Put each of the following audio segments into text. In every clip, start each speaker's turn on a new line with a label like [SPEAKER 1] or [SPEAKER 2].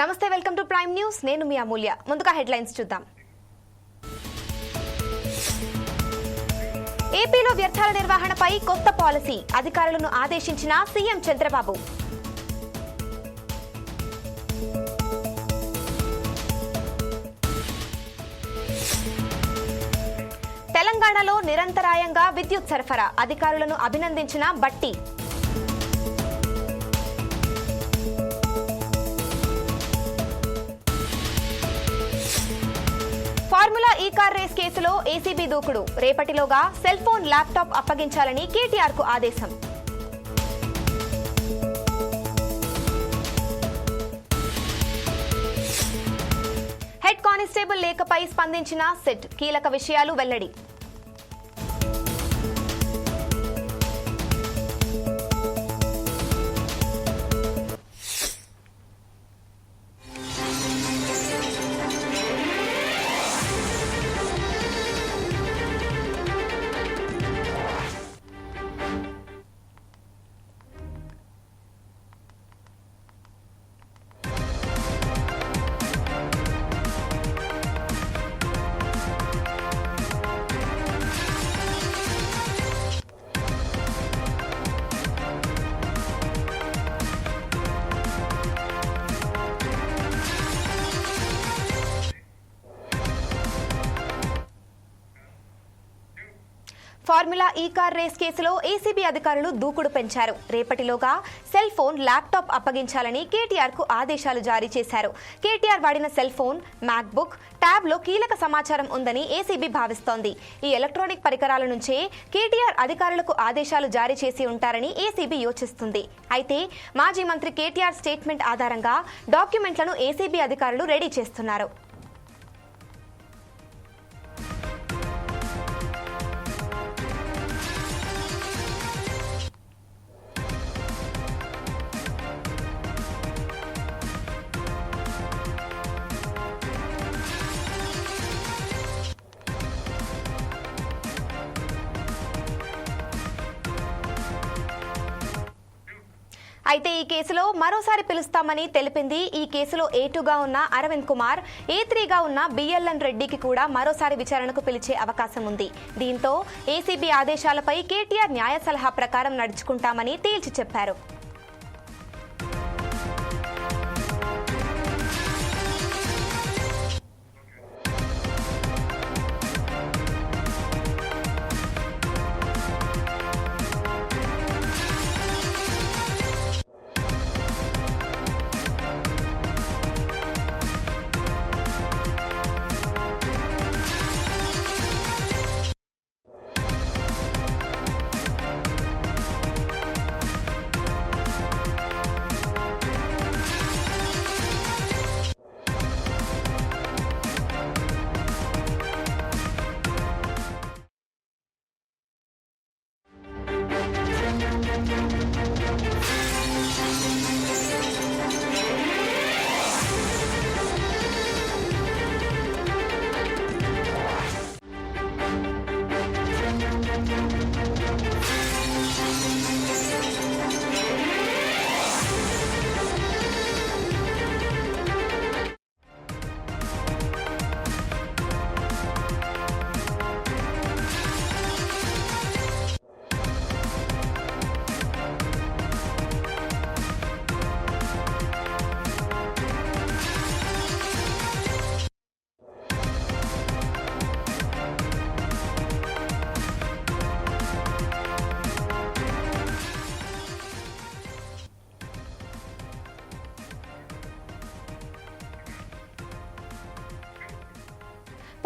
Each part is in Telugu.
[SPEAKER 1] నమస్తే, వెల్కమ్ టు ప్రైమ్ న్యూస్. నేను మీ అమూల్య. ముందుగా హెడ్లైన్స్ చూద్దాం. ఏపీలో వ్యర్థాల నిర్వహణపై కొత్త పాలసీ, అధికారులను ఆదేశించిన సీఎం చంద్రబాబు. తెలంగాణలో నిరంతరాయంగా విద్యుత్ సరఫరా, అధికారులను అభినందించిన బట్టి. ఫార్ములా ఈ కార్ రేస్ కేసులో ఏసీబీ దూకుడు, రేపటిలోగా సెల్ ఫోన్, ల్యాప్టాప్ అప్పగించాలని కేటీఆర్ కు ఆదేశం. హెడ్ కానిస్టేబుల్ లేఖపై స్పందించిన సెట్, కీలక విషయాలు వెల్లడి. ఫార్ములా ఈ కార్ రేస్ కేసులో ఏసీబీ అధికారులు దూకుడు పెంచారు. రేపటిలోగా సెల్ ఫోన్, ల్యాప్టాప్ అప్పగించాలని కేటీఆర్ కు ఆదేశాలు జారీ చేశారు. కేటీఆర్ వాడిన సెల్ ఫోన్, మ్యాక్బుక్, ట్యాబ్ లో కీలక సమాచారం ఉందని ఏసీబీ భావిస్తోంది. ఈ ఎలక్ట్రానిక్ పరికరాల నుంచే కేటీఆర్ అధికారులకు ఆదేశాలు జారీ చేసి ఉంటారని ఏసీబీ యోచిస్తుంది. అయితే మాజీ మంత్రి కేటీఆర్ స్టేట్మెంట్ ఆధారంగా డాక్యుమెంట్లను ఏసీబీ అధికారులు రెడీ చేస్తున్నారు. అయితే ఈ కేసులో మరోసారి పిలుస్తామని తెలిపింది. ఈ కేసులో A2గా ఉన్న అరవింద్ కుమార్, A3గా ఉన్న బిఎల్ఎన్ రెడ్డికి కూడా మరోసారి విచారణకు పిలిచే అవకాశం ఉంది. దీంతో ఏసీబీ ఆదేశాలపై కేటీఆర్ న్యాయ సలహా ప్రకారం నడుచుకుంటామని తేల్చి చెప్పారు.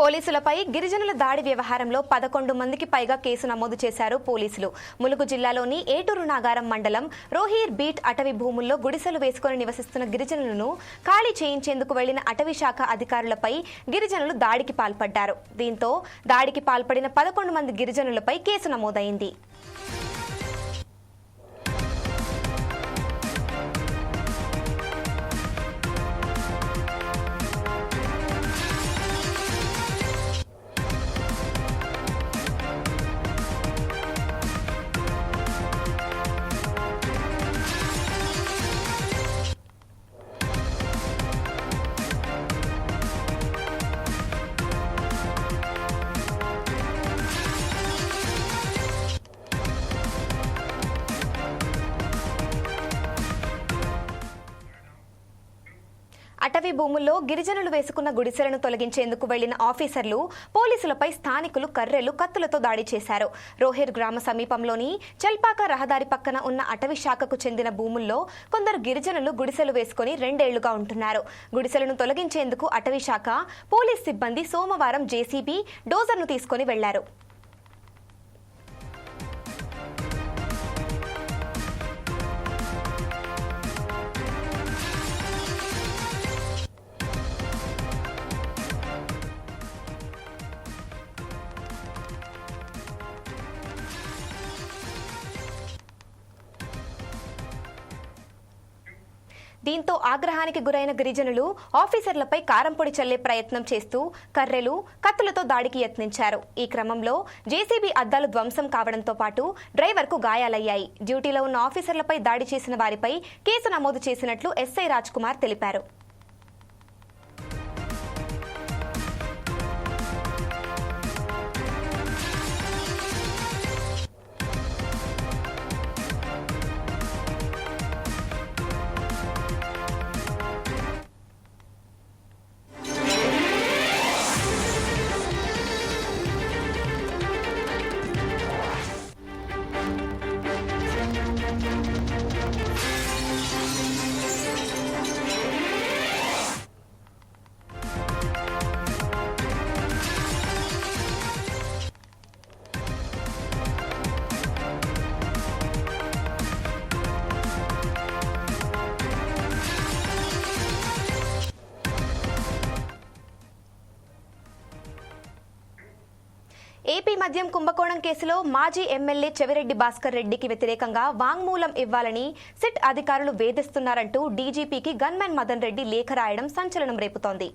[SPEAKER 1] పోలీసులపై గిరిజనుల దాడి వ్యవహారంలో 11 మందికి పైగా కేసు నమోదు చేశారు పోలీసులు. ములుగు జిల్లాలోని ఏటూరు నాగారం మండలం రోహీర్ బీట్ అటవీ భూముల్లో గుడిసెలు వేసుకుని నివసిస్తున్న గిరిజనులను ఖాళీ చేయించేందుకు వెళ్లిన అటవీ శాఖ అధికారులపై గిరిజనులు దాడికి పాల్పడ్డారు. దీంతో దాడికి పాల్పడిన 11 మంది గిరిజనులపై కేసు నమోదైంది. అటవీ భూముల్లో గిరిజనులు వేసుకున్న గుడిసెలను తొలగించేందుకు వెళ్లిన ఆఫీసర్లు పోలీసులపై స్థానికులు కర్రెలు కత్తులతో దాడి చేశారు. రోహేర్ గ్రామ సమీపంలోని చల్పాక రహదారి పక్కన ఉన్న అటవీ శాఖకు చెందిన భూముల్లో కొందరు గిరిజనులు గుడిసెలు వేసుకుని 2 ఏళ్లుగా ఉంటున్నారు. గుడిసెలను తొలగించేందుకు అటవీ శాఖ పోలీస్ సిబ్బంది సోమవారం జేసీబీ డోజర్ను తీసుకుని వెళ్లారు. దీంతో ఆగ్రహానికి గురైన గిరిజనులు ఆఫీసర్లపై కారంపొడి చల్లే ప్రయత్నం చేస్తూ కర్రెలు, కత్తులతో దాడికి యత్నించారు. ఈ క్రమంలో జేసీబీ అద్దాలు ధ్వంసం కావడంతో పాటు డ్రైవర్కు గాయాలయ్యాయి. డ్యూటీలో ఉన్న ఆఫీసర్లపై దాడి చేసిన వారిపై కేసు నమోదు చేసినట్లు ఎస్ఐ రాజ్ కుమార్ తెలిపారు. ఏపీ మద్యం కుంభకోణం కేసులో మాజీ ఎమ్మెల్యే చెవిరెడ్డి భాస్కర్ రెడ్డికి వ్యతిరేకంగా వాంగ్మూలం ఇవ్వాలని సిట్ అధికారులు వేధిస్తున్నారంటూ డీజీపీకి గన్మెన్ మదన్ రెడ్డి లేఖ రాయడం సంచలనం రేపుతోంది.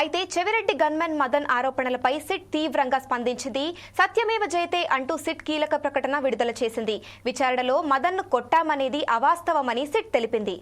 [SPEAKER 1] అయితే చెవిరెడ్డి గన్మెన్ మదన్ ఆరోపణలపై సిట్ తీవ్రంగా స్పందించింది. సత్యమేవ జయతే అంటూ సిట్ కీలక ప్రకటన విడుదల చేసింది. విచారణలో మదన్ను కొట్టామనేది అవాస్తవమని సిట్ తెలిపింది.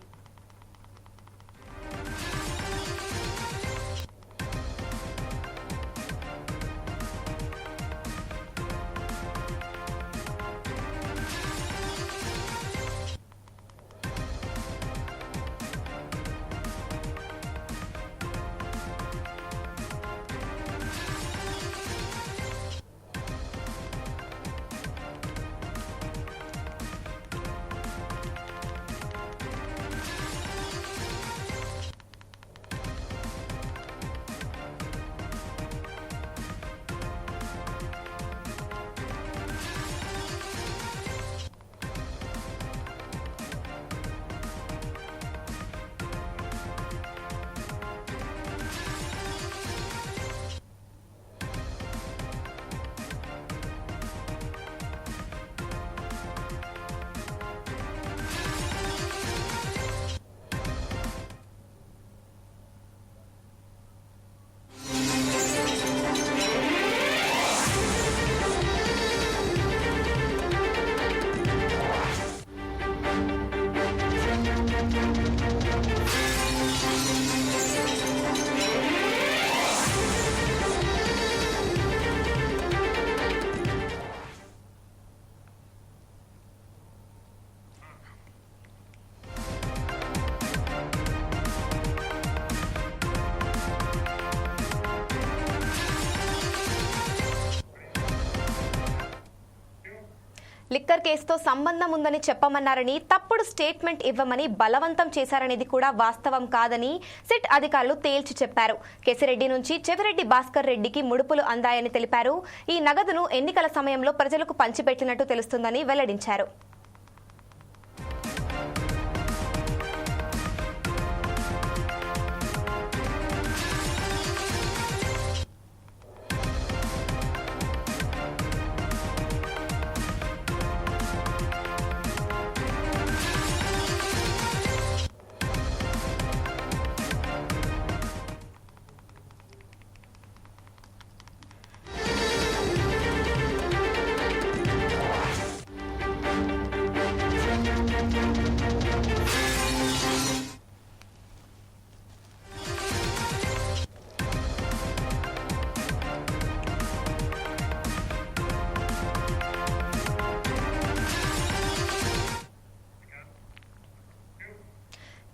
[SPEAKER 1] లిక్కర్ కేసుతో సంబంధం ఉందని చెప్పమన్నారని, తప్పుడు స్టేట్మెంట్ ఇవ్వమని బలవంతం చేశారనేది కూడా వాస్తవం కాదని సిట్ అధికారులు తేల్చి చెప్పారు. కేసిరెడ్డి నుంచి చెవిరెడ్డి భాస్కర్ రెడ్డికి ముడుపులు అందాయని తెలిపారు. ఈ నగదును ఎన్నికల సమయంలో ప్రజలకు పంచిపెట్టినట్టు తెలుస్తుందని వెల్లడించారు.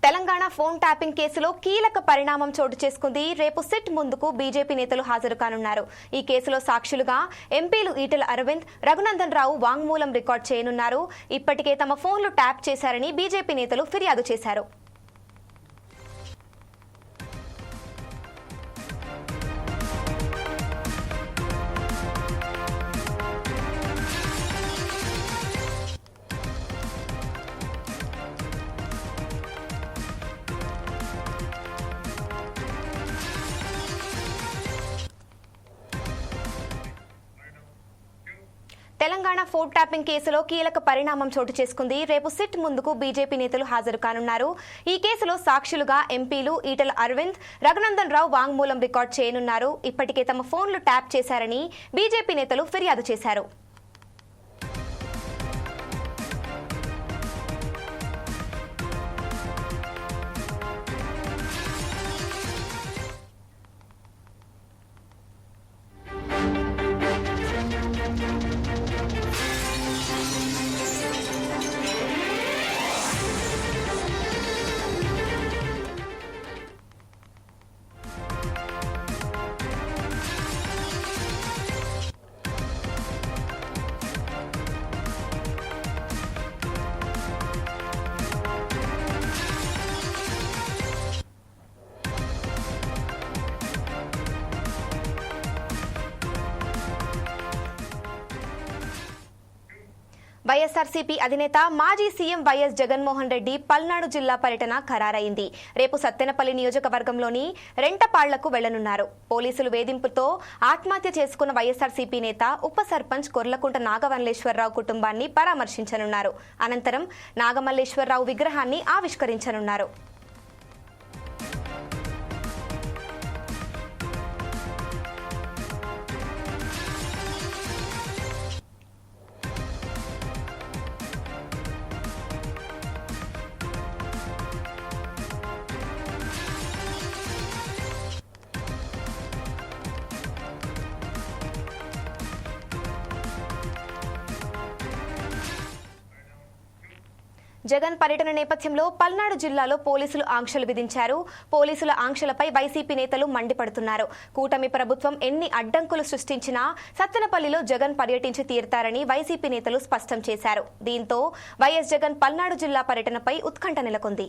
[SPEAKER 1] తెలంగాణ ఫోన్ ట్యాపింగ్ కేసులో కీలక పరిణామం చోటు చేసుకుంది. రేపు సిట్ ముందుకు బీజేపీ నేతలు హాజరు కానున్నారు. ఈ కేసులో సాక్షులుగా ఎంపీలు ఈటెల అరవింద్, రఘునందన్ రావు వాంగ్మూలం రికార్డ్ చేయనున్నారు. ఇప్పటికే తమ ఫోన్లు ట్యాప్ చేశారని బీజేపీ నేతలు ఫిర్యాదు చేశారు. తెలంగాణ ఫోన్ ట్యాపింగ్ కేసులో కీలక పరిణామం చోటు చేసుకుంది. రేపు సిట్ ముందుకు బీజేపీ నేతలు హాజరు కానున్నారు. ఈ కేసులో సాక్షులుగా ఎంపీలు ఈటెల అరవింద్, రఘునందన్ రావు వాంగ్మూలం రికార్డ్ చేయనున్నారు. ఇప్పటికే తమ ఫోన్లు ట్యాప్ చేశారని బీజేపీ నేతలు ఫిర్యాదు చేశారు. వైఎస్ఆర్సీపీ అధినేత మాజీ సీఎం వైఎస్ జగన్మోహన్ రెడ్డి పల్నాడు జిల్లా పర్యటన ఖరారైంది. రేపు సత్తెనపల్లి నియోజకవర్గంలోని రెంటపాళ్లకు వెళ్లనున్నారు. పోలీసులు వేధింపుతో ఆత్మహత్య చేసుకున్న వైఎస్ఆర్సీపీ నేత ఉప సర్పంచ్ కొర్లకుంట నాగమల్లేశ్వరరావు కుటుంబాన్ని పరామర్శించనున్నారు. అనంతరం నాగమల్లేశ్వరరావు విగ్రహాన్ని ఆవిష్కరించనున్నారు. జగన్ పర్యటన నేపథ్యంలో పల్నాడు జిల్లాలో పోలీసులు ఆంక్షలు విధించారు. పోలీసుల ఆంక్షలపై వైసీపీ నేతలు మండిపడుతున్నారు. కూటమి ప్రభుత్వం ఎన్ని అడ్డంకులు సృష్టించినా సత్తెనపల్లిలో జగన్ పర్యటించి తీరుతారని వైసీపీ నేతలు స్పష్టం చేశారు. దీంతో వైఎస్ జగన్ పల్నాడు జిల్లా పర్యటనపై ఉత్కంఠ నెలకొంది.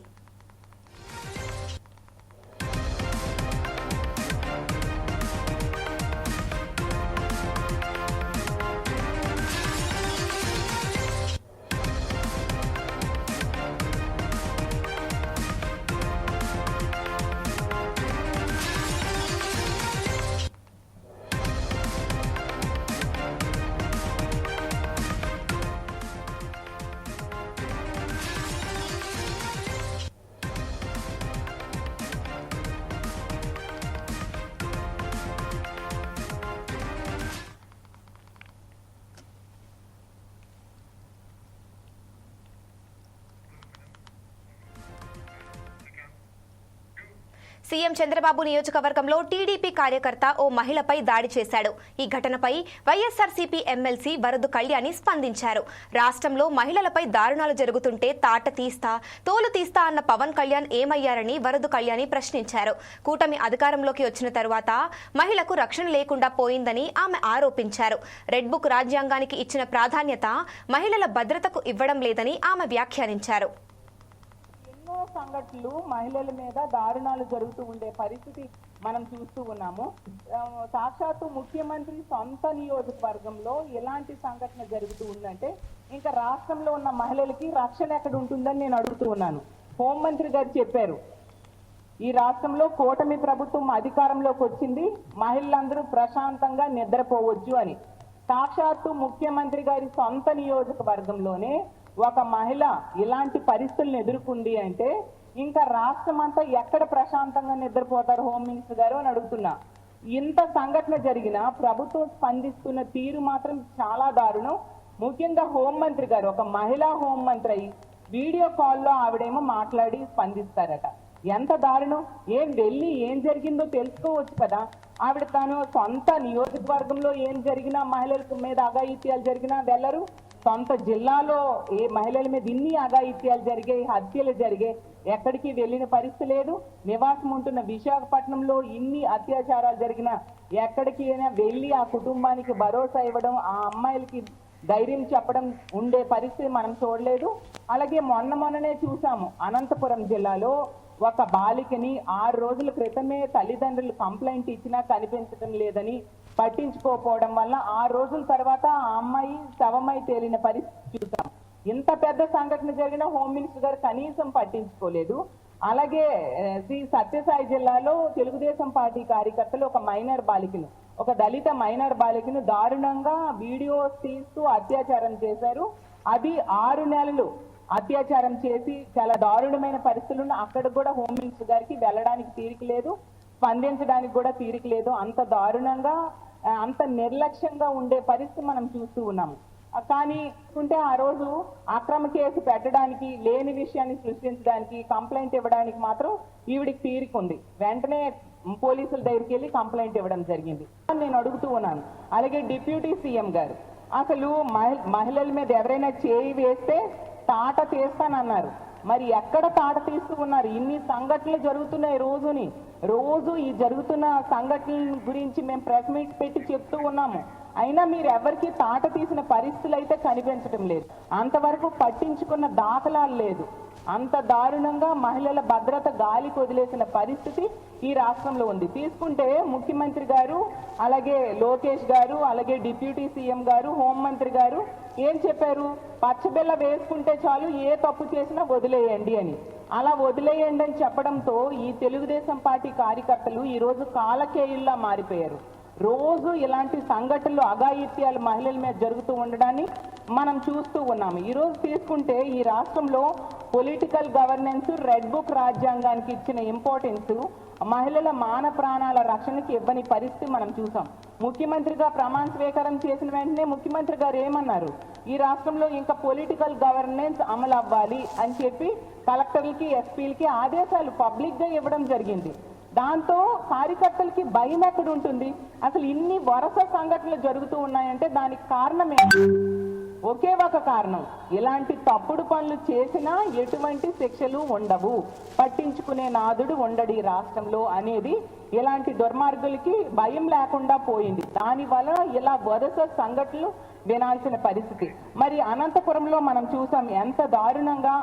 [SPEAKER 1] సీఎం చంద్రబాబు నియోజకవర్గంలో టీడీపీ కార్యకర్త ఓ మహిళపై దాడి చేశాడు. ఈ ఘటనపై వైఎస్ఆర్సీపీ ఎమ్మెల్సీ వరదు కళ్యాణి స్పందించారు. రాష్ట్రంలో మహిళలపై దారుణాలు జరుగుతుంటే తాట తీస్తా, తోలు తీస్తా అన్న పవన్ కళ్యాణ్ ఏమయ్యారని వరదు కళ్యాణి ప్రశ్నించారు. కూటమి అధికారంలోకి వచ్చిన తరువాత మహిళకు రక్షణ లేకుండా పోయిందని ఆమె ఆరోపించారు. రెడ్ బుక్ రాజ్యాంగానికి ఇచ్చిన ప్రాధాన్యత మహిళల భద్రతకు ఇవ్వడం లేదని ఆమె వ్యాఖ్యానించారు.
[SPEAKER 2] సంఘటనలు మహిళల మీద దారుణాలు జరుగుతూ ఉండే పరిస్థితి మనం చూస్తూ ఉన్నాము. సాక్షాత్తు ముఖ్యమంత్రి సొంత నియోజకవర్గంలో ఎలాంటి సంఘటన జరుగుతూ ఉందంటే ఇంకా రాష్ట్రంలో ఉన్న మహిళలకి రక్షణ ఎక్కడ ఉంటుందని నేను అడుగుతూ ఉన్నాను. హోంమంత్రి గారు చెప్పారు, ఈ రాష్ట్రంలో కూటమి ప్రభుత్వం అధికారంలోకి వచ్చింది, మహిళలందరూ ప్రశాంతంగా నిద్రపోవచ్చు అని. సాక్షాత్తు ముఖ్యమంత్రి గారి సొంత నియోజకవర్గంలోనే ఒక మహిళ ఇలాంటి పరిస్థితులను ఎదుర్కొంది అంటే ఇంకా రాష్ట్రం అంతా ఎక్కడ ప్రశాంతంగా నిద్రపోతారు హోమ్ మినిస్టర్ గారు అని అడుగుతున్నా. ఇంత సంఘటన జరిగినా ప్రభుత్వం స్పందిస్తున్న తీరు మాత్రం చాలా దారుణం. ముఖ్యంగా హోంమంత్రి గారు ఒక మహిళా హోంమంత్రి అయ్యి వీడియో కాల్లో ఆవిడేమో మాట్లాడి స్పందిస్తారట. ఎంత దారుణం! ఏం వెళ్ళి ఏం జరిగిందో తెలుసుకోవచ్చు కదా. ఆవిడ తాను సొంత నియోజకవర్గంలో ఏం జరిగినా, మహిళల మీద అఘాయిత్యాలు జరిగినా వెళ్ళరు. సొంత జిల్లాలో ఏ మహిళల మీద ఇన్ని అఘాయిత్యాలు జరిగాయి, హత్యలు జరిగాయి, ఎక్కడికి వెళ్ళిన పరిస్థితి లేదు. నివాసం ఉంటున్న విశాఖపట్నంలో ఇన్ని అత్యాచారాలు జరిగిన ఎక్కడికి అయినా వెళ్ళి ఆ కుటుంబానికి భరోసా ఇవ్వడం, ఆ అమ్మాయిలకి ధైర్యం చెప్పడం ఉండే పరిస్థితి మనం చూడలేదు. అలాగే మొన్ననే చూసాము, అనంతపురం జిల్లాలో ఒక బాలికని 6 రోజుల క్రితమే తల్లిదండ్రులు కంప్లైంట్ ఇచ్చినా కనిపించడం లేదని పట్టించుకోకపోవడం వల్ల 6 రోజుల తర్వాత ఆ అమ్మాయి శవమై తేలిన పరిస్థితి చూసాం. ఇంత పెద్ద సంఘటన జరిగిన హోమ్ మినిస్టర్ గారు కనీసం పట్టించుకోలేదు. అలాగే శ్రీ సత్యసాయి జిల్లాలో తెలుగుదేశం పార్టీ కార్యకర్తలు ఒక మైనర్ బాలికను, ఒక దళిత మైనర్ బాలికను దారుణంగా వీడియోస్ తీస్తూ అత్యాచారం చేశారు. అది 6 నెలలు అత్యాచారం చేసి చాలా దారుణమైన పరిస్థితులను అక్కడ కూడా హోమ్ మినిస్టర్ గారికి వెళ్ళడానికి తీరిక లేదు, స్పందించడానికి కూడా తీరిక లేదు. అంత దారుణంగా అంత నిర్లక్ష్యంగా ఉండే పరిస్థితి మనం చూస్తూ ఉన్నాము. కానీ ఆ రోజు అక్రమ కేసు పెట్టడానికి, లేని విషయాన్ని సృష్టించడానికి, కంప్లైంట్ ఇవ్వడానికి మాత్రం ఈవిడికి తీరిక ఉంది. వెంటనే పోలీసుల దగ్గరికి వెళ్ళి కంప్లైంట్ ఇవ్వడం జరిగింది. నేను అడుగుతూ ఉన్నాను. అలాగే డిప్యూటీ సీఎం గారు అసలు మహిళల మీద ఎవరైనా చేయి వేస్తే తాట తీస్తానన్నారు. మరి ఎక్కడ తాట తీస్తూ ఉన్నారు? ఇన్ని సంఘటనలు జరుగుతున్నాయి. రోజు ఈ జరుగుతున్న సంఘటనల గురించి మేము ప్రెస్ మీట్ పెట్టి చెప్తూ ఉన్నాము. అయినా మీరు ఎవరికి తాట తీసిన పరిస్థితులు అయితే కనిపించడం లేదు. అంతవరకు పట్టించుకున్న దాఖలాలు లేదు. అంత దారుణంగా మహిళల భద్రత గాలికి వదిలేసిన పరిస్థితి ఈ రాష్ట్రంలో ఉంది. తీసుకుంటే ముఖ్యమంత్రి గారు, అలాగే లోకేష్ గారు, అలాగే డిప్యూటీ సీఎం గారు, హోంమంత్రి గారు ఏం చెప్పారు? పచ్చబిల్ల వేసుకుంటే చాలు, ఏ తప్పు చేసినా వదిలేయండి అని. అలా వదిలేయండి అని చెప్పడంతో ఈ తెలుగుదేశం పార్టీ కార్యకర్తలు ఈరోజు కాలకేయుల్లా మారిపోయారు. రోజు ఇలాంటి సంఘటనలు, అఘాయిత్యాలు మహిళల మీద జరుగుతూ ఉండడాన్ని మనం చూస్తూ ఉన్నాము. ఈరోజు తీసుకుంటే ఈ రాష్ట్రంలో పొలిటికల్ గవర్నెన్స్, రెడ్ బుక్ రాజ్యాంగానికి ఇచ్చిన ఇంపార్టెన్స్ మహిళల మాన ప్రాణాల రక్షణకి ఇవ్వని పరిస్థితి మనం చూసాం. ముఖ్యమంత్రిగా ప్రమాణ స్వీకారం చేసిన వెంటనే ముఖ్యమంత్రి గారు ఏమన్నారు? ఈ రాష్ట్రంలో ఇంకా పొలిటికల్ గవర్నెన్స్ అమలు అవ్వాలి అని చెప్పి కలెక్టర్లకి, ఎస్పీలకి ఆదేశాలు పబ్లిక్గా ఇవ్వడం జరిగింది. దాంతో కార్యకర్తలకి భయం ఎక్కడ ఉంటుంది? అసలు ఇన్ని వరుస సంఘటనలు జరుగుతూ ఉన్నాయంటే దానికి కారణమే ఒకే ఒక కారణం. ఇలాంటి తప్పుడు పనులు చేసినా ఎటువంటి శిక్షలు ఉండవు, పట్టించుకునే నాదుడు ఉండడు ఈ రాష్ట్రంలో అనేది ఇలాంటి దుర్మార్గులకి భయం లేకుండా పోయింది. దానివల్ల ఇలా వరుస సంఘటనలు వినాల్సిన పరిస్థితి. మరి అనంతపురంలో మనం చూసాం ఎంత దారుణంగా.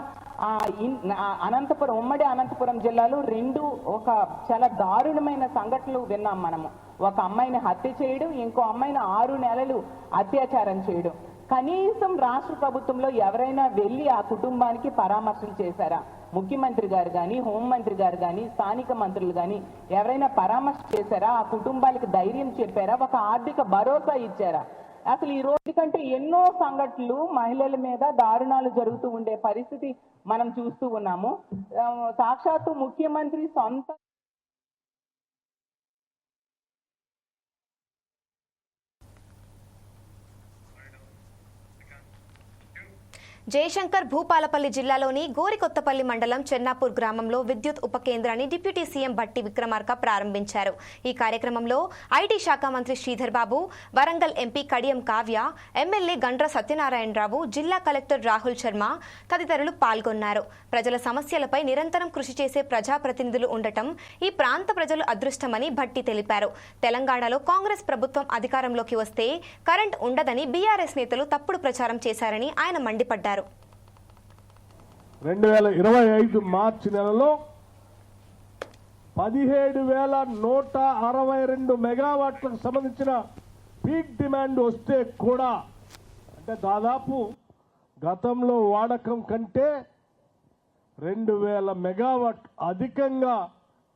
[SPEAKER 2] అనంతపురం, ఉమ్మడి అనంతపురం జిల్లాలో ఒక చాలా దారుణమైన సంఘటనలు విన్నాం మనము. ఒక అమ్మాయిని హత్య చేయడం, ఇంకో అమ్మాయిని 6 నెలలు అత్యాచారం చేయడం. కనీసం రాష్ట్ర ప్రభుత్వంలో ఎవరైనా వెళ్ళి ఆ కుటుంబానికి పరామర్శలు చేశారా? ముఖ్యమంత్రి గారు కానీ, హోంమంత్రి గారు కానీ, స్థానిక మంత్రులు కానీ ఎవరైనా పరామర్శ చేశారా? ఆ కుటుంబాలకు ధైర్యం చెప్పారా? ఒక ఆర్థిక భరోసా ఇచ్చారా? అసలు ఈ రోజు కంటే ఎన్నో సంఘటనలు మహిళల మీద దారుణాలు జరుగుతూ ఉండే పరిస్థితి మనం చూస్తూ ఉన్నాము. సాక్షాత్తు ముఖ్యమంత్రి సొంత
[SPEAKER 1] జయశంకర్ భూపాలపల్లి జిల్లాలోని గోరికొత్తపల్లి మండలం చెన్నాపూర్ గ్రామంలో విద్యుత్ ఉప కేంద్రాన్ని డిప్యూటీ సీఎం భట్టి విక్రమార్క ప్రారంభించారు. ఈ కార్యక్రమంలో ఐటీ శాఖ మంత్రి శ్రీధర్ బాబు, వరంగల్ ఎంపీ కడియం కావ్య, ఎమ్మెల్యే గండ్ర సత్యనారాయణరావు, జిల్లా కలెక్టర్ రాహుల్ శర్మ తదితరులు పాల్గొన్నారు. ప్రజల సమస్యలపై నిరంతరం కృషి చేసే ప్రజాప్రతినిధులు ఉండటం ఈ ప్రాంత ప్రజలు అదృష్టమని భట్టి తెలిపారు. తెలంగాణలో కాంగ్రెస్ ప్రభుత్వం అధికారంలోకి వస్తే కరెంట్ ఉండదని బీఆర్ఎస్ నేతలు తప్పుడు ప్రచారం చేశారని ఆయన మండిపడ్డారు.
[SPEAKER 3] 2025 మార్చి నెలలో 17,162 మెగావాట్లకు సంబంధించిన పీక్ డిమాండ్ వస్తే కూడా, అంటే దాదాపు గతంలో వాడకం కంటే 2,000 మెగావాట్ అధికంగా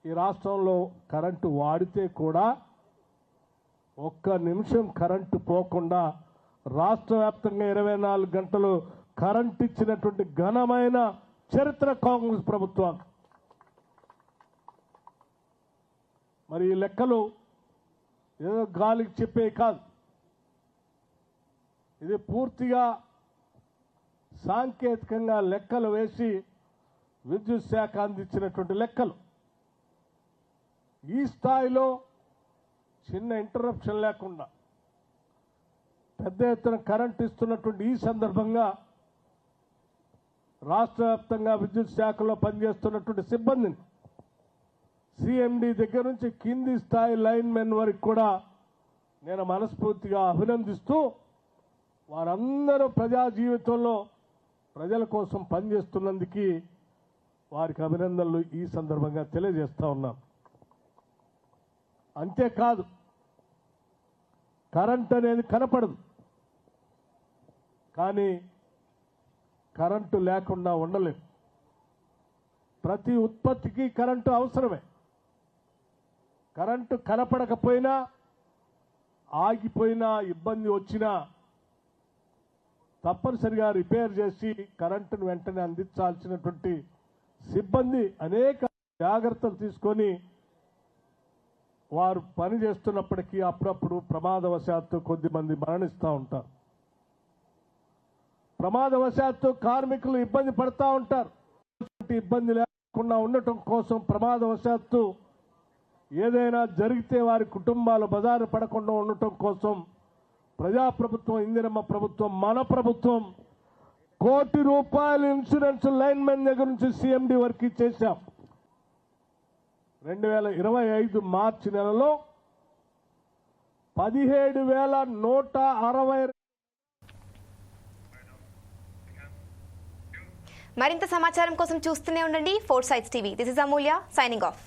[SPEAKER 3] ఈ రాష్ట్రంలో కరెంటు వాడితే కూడా ఒక్క నిమిషం కరెంటు పోకుండా రాష్ట్ర వ్యాప్తంగా 24 గంటలు కరెంట్ ఇచ్చినటువంటి ఘనమైన చరిత్ర కాంగ్రెస్ ప్రభుత్వం. మరి ఈ లెక్కలు ఏదో గాలికి చెప్పే కాదు, ఇది పూర్తిగా సాంకేతికంగా లెక్కలు వేసి విద్యుత్ శాఖ అందించినటువంటి లెక్కలు. ఈ స్థాయిలో చిన్న ఇంటరప్షన్ లేకుండా పెద్ద ఎత్తున కరెంట్ ఇస్తున్నటువంటి ఈ సందర్భంగా రాష్ట్ర వ్యాప్తంగా విద్యుత్ శాఖలో పనిచేస్తున్నటువంటి సిబ్బందిని సిఎండి దగ్గర నుంచి కింది స్థాయి లైన్ మెన్ వరకు కూడా నేను మనస్ఫూర్తిగా అభినందిస్తూ వారందరూ ప్రజా జీవితంలో ప్రజల కోసం పనిచేస్తున్నందుకు వారికి అభినందనలు ఈ సందర్భంగా తెలియజేస్తా ఉన్నాం. అంతేకాదు, కరెంట్ అనేది కనపడదు, కానీ కరెంటు లేకుండా ఉండలేము. ప్రతి ఉత్పత్తికి కరెంటు అవసరమే. కరెంటు కనపడకపోయినా, ఆగిపోయినా, ఇబ్బంది వచ్చినా తప్పనిసరిగా రిపేర్ చేసి కరెంటును వెంటనే అందించాల్సినటువంటి సిబ్బంది అనేక జాగ్రత్తలు తీసుకొని వారు పని చేస్తున్నప్పటికీ అప్పుడప్పుడు ప్రమాదవశాత్తు కొద్దిమంది మరణిస్తూ ఉంటారు. ప్రమాదవశాత్తు కార్మికులు ఇబ్బంది పడతా ఉంటారు. ఇబ్బంది లేకుండా ఉండటం కోసం ప్రమాదవశాత్తు ఏదైనా జరిగితే వారి కుటుంబాలు బజారు పడకుండా ఉండటం కోసం ప్రజాప్రభుత్వం, ఇందిరమ్మ ప్రభుత్వం, మన ప్రభుత్వం ₹1 కోటి ఇన్సూరెన్స్ లైన్ మెన్ దగ్గర నుంచి సిఎండి వరకు ఇచ్చేశాం. 2025 మార్చి నెలలో 17,160.
[SPEAKER 1] మరింత సమాచారం కోసం చూస్తూనే ఉండండి four sides TV. This is Amulya signing of.